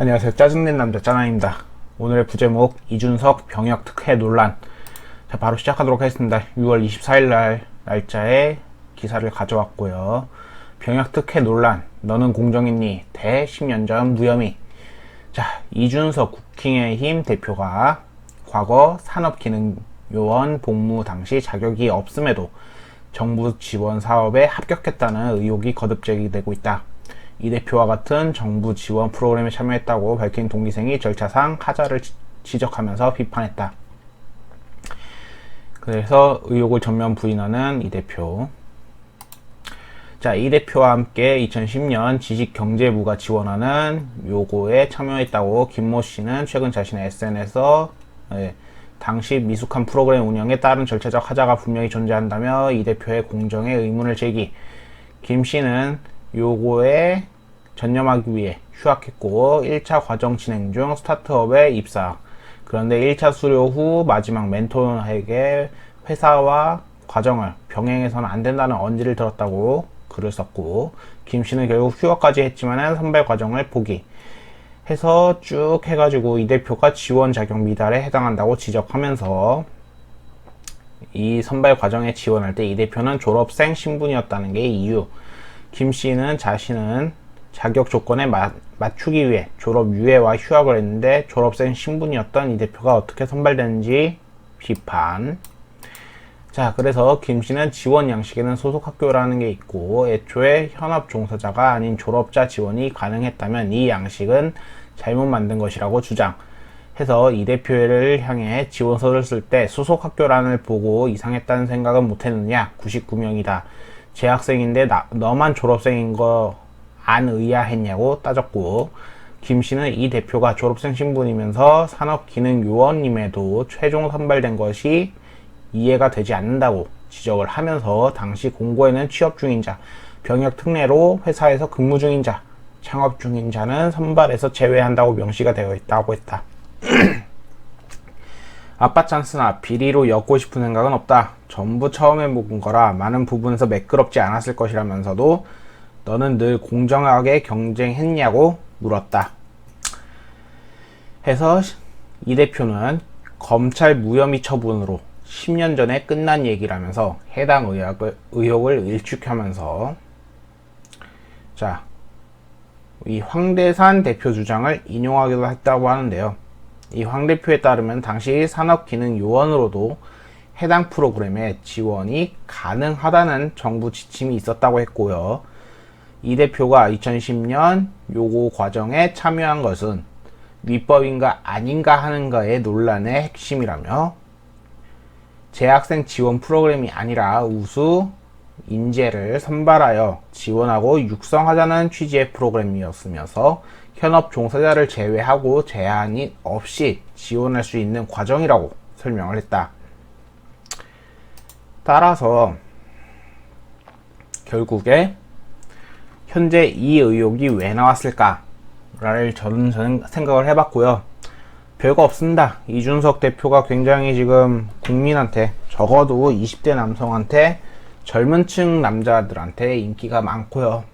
안녕하세요. 짜증낸 남자 짜나입니다. 오늘의 부제목 이준석 병역 특혜 논란. 자, 바로 시작하도록 하겠습니다. 6월 24일 날 날짜에 기사를 가져왔고요. 병역 특혜 논란. 너는 공정했니? 대 10년 전 무혐의. 자, 이준석 국힘의힘 대표가 과거 산업기능요원 복무 당시 자격이 없음에도 정부 지원 사업에 합격했다는 의혹이 거듭 제기되고 있다. 이 대표와 같은 정부 지원 프로그램에 참여했다고 밝힌 동기생이 절차상 하자를 지적하면서 비판했다. 그래서 의혹을 전면 부인하는 이 대표. 자, 이 대표와 함께 2010년 지식경제부가 지원하는 요거에 참여했다고 김모 씨는 최근 자신의 SNS에서 당시 미숙한 프로그램 운영에 따른 절차적 하자가 분명히 존재한다며 이 대표의 공정에 의문을 제기. 김 씨는 요거에 전념하기 위해 휴학했고 1차 과정 진행 중 스타트업에 입사. 그런데 1차 수료 후 마지막 멘토에게 회사와 과정을 병행해서는 안 된다는 언지를 들었다고 글을 썼고, 김 씨는 결국 휴학까지 했지만 선발 과정을 포기해서 쭉 해가지고 이 대표가 지원 자격 미달에 해당한다고 지적하면서 이 선발 과정에 지원할 때 이 대표는 졸업생 신분이었다는 게 이유. 김 씨는 자신은 자격 조건에 맞추기 위해 졸업 유예와 휴학을 했는데 졸업생 신분이었던 이 대표가 어떻게 선발되는지 비판. 자, 그래서 김 씨는 지원 양식에는 소속 학교라는 게 있고 애초에 현업 종사자가 아닌 졸업자 지원이 가능했다면 이 양식은 잘못 만든 것이라고 주장해서 이 대표를 향해 지원서를 쓸 때 소속 학교란을 보고 이상했다는 생각은 못했느냐. 99명이다. 재학생인데 너만 졸업생인 거 안 의아했냐고 따졌고, 김 씨는 이 대표가 졸업생 신분이면서 산업기능요원임에도 최종 선발된 것이 이해가 되지 않는다고 지적을 하면서 당시 공고에는 취업 중인 자, 병역 특례로 회사에서 근무 중인 자, 창업 중인 자는 선발에서 제외한다고 명시가 되어 있다고 했다. 아빠 찬스나 비리로 엮고 싶은 생각은 없다. 전부 처음 해본 거라 많은 부분에서 매끄럽지 않았을 것이라면서도 너는 늘 공정하게 경쟁했냐고 물었다. 해서 이 대표는 검찰 무혐의 처분으로 10년 전에 끝난 얘기라면서 해당 의혹을 일축하면서, 자, 이 황대산 대표 주장을 인용하기도 했다고 하는데요. 이 황 대표에 따르면 당시 산업기능요원으로도 해당 프로그램에 지원이 가능하다는 정부 지침이 있었다고 했고요. 이 대표가 2010년 요거 과정에 참여한 것은 위법인가 아닌가 하는 거의 논란의 핵심이라며, 재학생 지원 프로그램이 아니라 우수 인재를 선발하여 지원하고 육성하자는 취지의 프로그램이었으면서 현업 종사자를 제외하고 제한이 없이 지원할 수 있는 과정이라고 설명을 했다. 따라서 결국에 현재 이 의혹이 왜 나왔을까를 저는 생각을 해봤고요. 별거 없습니다. 이준석 대표가 굉장히 지금 국민한테, 적어도 20대 남성한테, 젊은 층 남자들한테 인기가 많고요.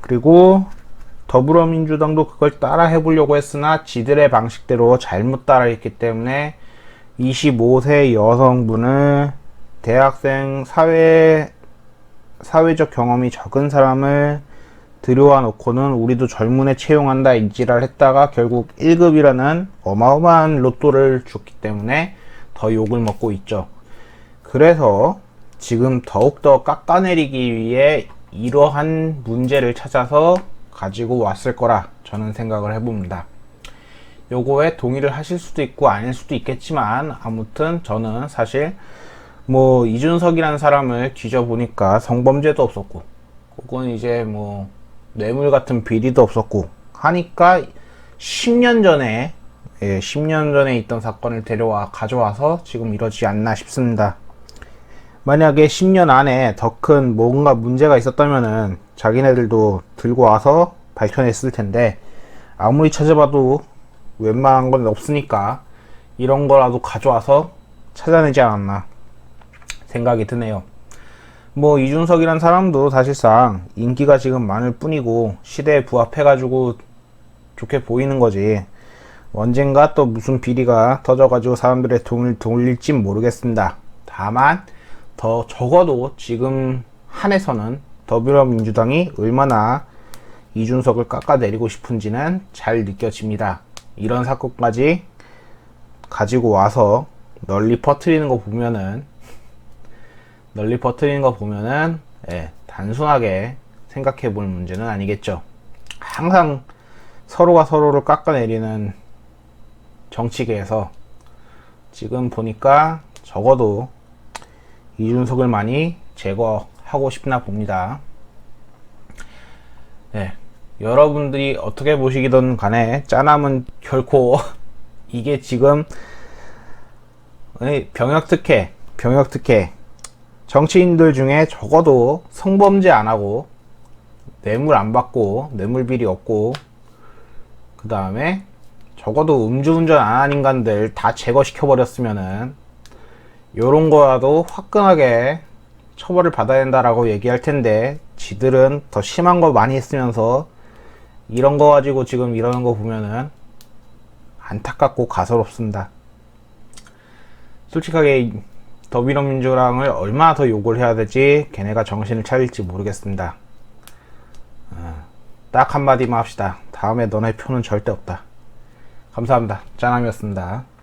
그리고 더불어민주당도 그걸 따라 해보려고 했으나 지들의 방식대로 잘못 따라했기 때문에 25세 여성분을 대학생 사회적 경험이 적은 사람을 들여와 놓고는 우리도 젊은애 채용한다 인지를 했다가 결국 1급이라는 어마어마한 로또를 줬기 때문에 더 욕을 먹고 있죠. 그래서 지금 더욱더 깎아내리기 위해 이러한 문제를 찾아서 가지고 왔을 거라 저는 생각을 해봅니다. 요거에 동의를 하실 수도 있고 아닐 수도 있겠지만, 아무튼 저는 사실 뭐 이준석이라는 사람을 뒤져보니까 성범죄도 없었고 혹은 이제 뭐 뇌물 같은 비리도 없었고 하니까 10년 전에 10년 전에 있던 사건을 가져와서 지금 이러지 않나 싶습니다. 만약에 10년 안에 더 큰 뭔가 문제가 있었다면은 자기네들도 들고 와서 밝혀냈을 텐데, 아무리 찾아봐도 웬만한 건 없으니까 이런 거라도 가져와서 찾아내지 않았나 생각이 드네요. 뭐 이준석이란 사람도 사실상 인기가 지금 많을 뿐이고 시대에 부합해가지고 좋게 보이는 거지. 언젠가 또 무슨 비리가 터져가지고 사람들의 돈을 돌릴진 모르겠습니다. 다만 더 적어도 지금 한에서는 더불어민주당이 얼마나 이준석을 깎아내리고 싶은지는 잘 느껴집니다. 이런 사건까지 가지고 와서 널리 퍼뜨리는 거 보면은 단순하게 생각해 볼 문제는 아니겠죠. 항상 서로가 서로를 깎아내리는 정치계에서 지금 보니까 적어도 이준석을 많이 제거하고 싶나 봅니다. 네, 여러분들이 어떻게 보시기든 간에 짜남은 결코 이게 지금 병역특혜 정치인들 중에 적어도 성범죄 안 하고 뇌물 안 받고 뇌물비리 없고 그 다음에 적어도 음주운전 안 한 인간들 다 제거시켜 버렸으면은 요런 거라도 화끈하게 처벌을 받아야 된다라고 얘기할 텐데 지들은 더 심한 거 많이 했으면서 이런 거 가지고 지금 이러는 거 보면은 안타깝고 가소롭습니다. 솔직하게 더불어민주당을 얼마나 더 욕을 해야 되지 걔네가 정신을 차릴지 모르겠습니다. 딱 한마디만 합시다. 다음에 너네 표는 절대 없다. 감사합니다. 짜남이었습니다.